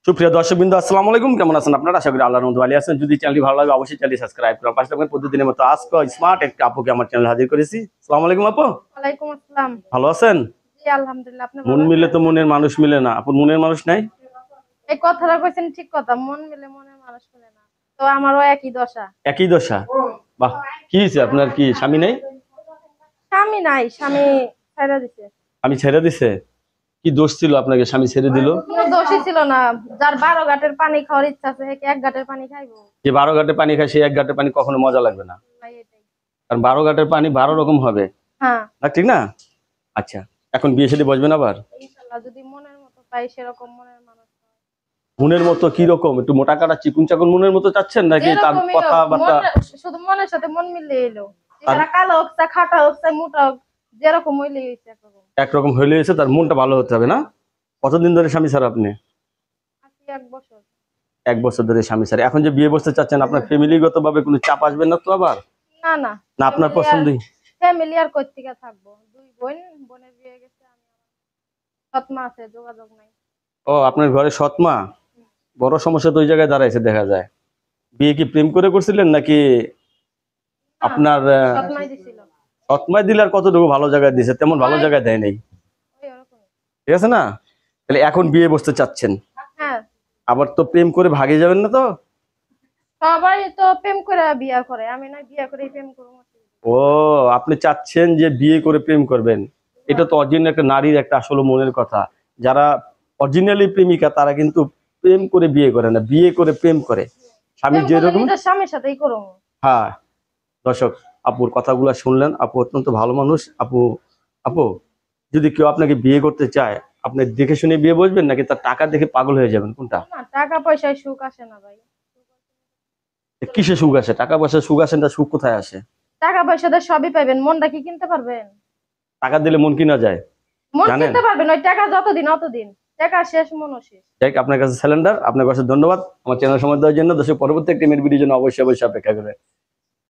সুপ্রিয় দর্শকবৃন্দ, আসসালামু আলাইকুম। কেমন আছেন আপনারা? আশা করি আল্লাহর রহমতে ভালো আছেন। যদি চ্যানেলটি ভালো লাগে অবশ্যই চ্যানেলটি সাবস্ক্রাইব করুন। পাশে থাকবেন প্রতিদিনের মতো আজকে স্মার্ট একটা আপুকে আমার চ্যানেলে হাজির করেছি। আসসালামু আলাইকুম আপু। ওয়ালাইকুম আসসালাম। ভালো আছেন? জি আলহামদুলিল্লাহ। আপনি মন ভালো আছেন? মিলে তো মনের মানুষ মিলে না। আপুর মনের মানুষ নাই? এই কথাটা কইছেন ঠিক কথা, মন মিলে মনের মানুষ মিলে না। তো আমারও একই দশা। একই দশা? বাহ, কি হয়েছে আপনার? কি স্বামী নেই? স্বামী নাই, স্বামী ছেড়ে দিছে। আমি ছেড়ে দিছে? কি দোষ ছিল আপনাকে স্বামী ছেড়ে দিল? কোনো দোষই ছিল না। যার 12 ঘাটের পানি খাওয়ার ইচ্ছা আছে, সে কি 1 ঘাটের পানি খাইবো? যে 12 ঘাটে পানি খায় সে 1 ঘাটের পানি কখনো মজা লাগবে না। ভাই এটাই। কারণ 12 ঘাটের পানি 12 রকম হবে হ্যাঁ, না, ঠিক না? আচ্ছা, এখন বিয়ে শাদী বসবেন আবার? ইনশাআল্লাহ যদি মনের মতো পাই সেরকম মনের মানুষ। মনের মতো কি রকম? একটু মোটা কাটা চিকুন চাকুন মনের মতো চাচ্ছেন নাকি তার যেরকমই হোক, কথাবার্তা? শুধু মনের সাথে মন মিলে এলো। চেহারা কালো হোক, চা খাটা হোক, চা মোটা হোক, যেরকম হইলে হইছে একরকম। একরকম হইলে এসে তার মনটা ভালো হতে হবে না? কতদিন ধরে স্বামী ছাড়া আপনি? আজকে 1 বছর। 1 বছর ধরে স্বামী ছাড়া। এখন যে বিয়ে বসতে চাচ্ছেন, আপনার ফ্যামিলিগত ভাবে কোনো চাপ আসবে না তো আবার? না না, না আপনার পছন্দই? ফ্যামিলি আর কই থেকে থাকবো। 2 বোন, বোনের বিয়ে গেছে, আমি সৎ মা আছে, যোগাযোগ নাই। ও, আপনার ঘরে সৎ মা? বড় সমস্যা তো ওই জায়গায় দাঁড়াইছে দেখা যায়। বিয়ে কি প্রেম করে করছিলেন নাকি আপনার সৎ মাই দিছিল। সৎ মাই দিলে? আর কতটুকু ভালো জায়গায় দিছে? তেমন ভালো জায়গায় দেয় নাই, ওই ওরকমই। ঠিক আছে না? তাহলে এখন বিয়ে বসতে চাচ্ছেন, হ্যাঁ, আবার তো প্রেম করে ভাগে যাবেন না তো? সবাই তো প্রেম করে বিয়ে করে, আমি না বিয়ে করে প্রেম করবো। ও, আপনি চাচ্ছেন যে বিয়ে করে প্রেম করবেন। এটা তো অরিজিনাল একটা নারীর একটা আসলে মনের কথা। যারা অরিজিনালি প্রেমিকা তারা কিন্তু প্রেম করে বিয়ে করে না, বিয়ে করে প্রেম করে। স্বামী প্রেম করলে যেরকম। নিজের স্বামীর সাথেই করবো। হ্যাঁ, দর্শক, আপুর কথাগুলো শুনলেন। আপু অত্যন্ত ভালো মানুষ। আপু, আপু, যদি কেউ আপনাকে বিয়ে করতে চায়, আপনি দেখে শুনে বিয়ে বসবেন নাকি তার টাকা দেখে পাগল হয়ে যাবেন? কোনটা? না, টাকা পয়সায় সুখ আসে না ভাই। কিসে সুখ আসে? টাকা পয়সা সুখ আসে না, সুখ কোথায় আসে? টাকা পয়সাতে সবই পাইবেন, মনটা কি কিনতে পারবেন? টাকা দিলে মন কিনা যায়, মন জানেন? কিনতে পারবেন, ওই টাকা যতদিন অতদিন। টাকা শেষ, মনও শেষ। যাই হোক, আপনার কাছে স্যালেন্ডার। আপনার কাছে ধন্যবাদ আমার চ্যানেল সময় দেওয়ার জন্য। দর্শক, পরবর্তী একটি মেয়ের ভিডিওর জন্য অবশ্যই অবশ্যই অপেক্ষা করে।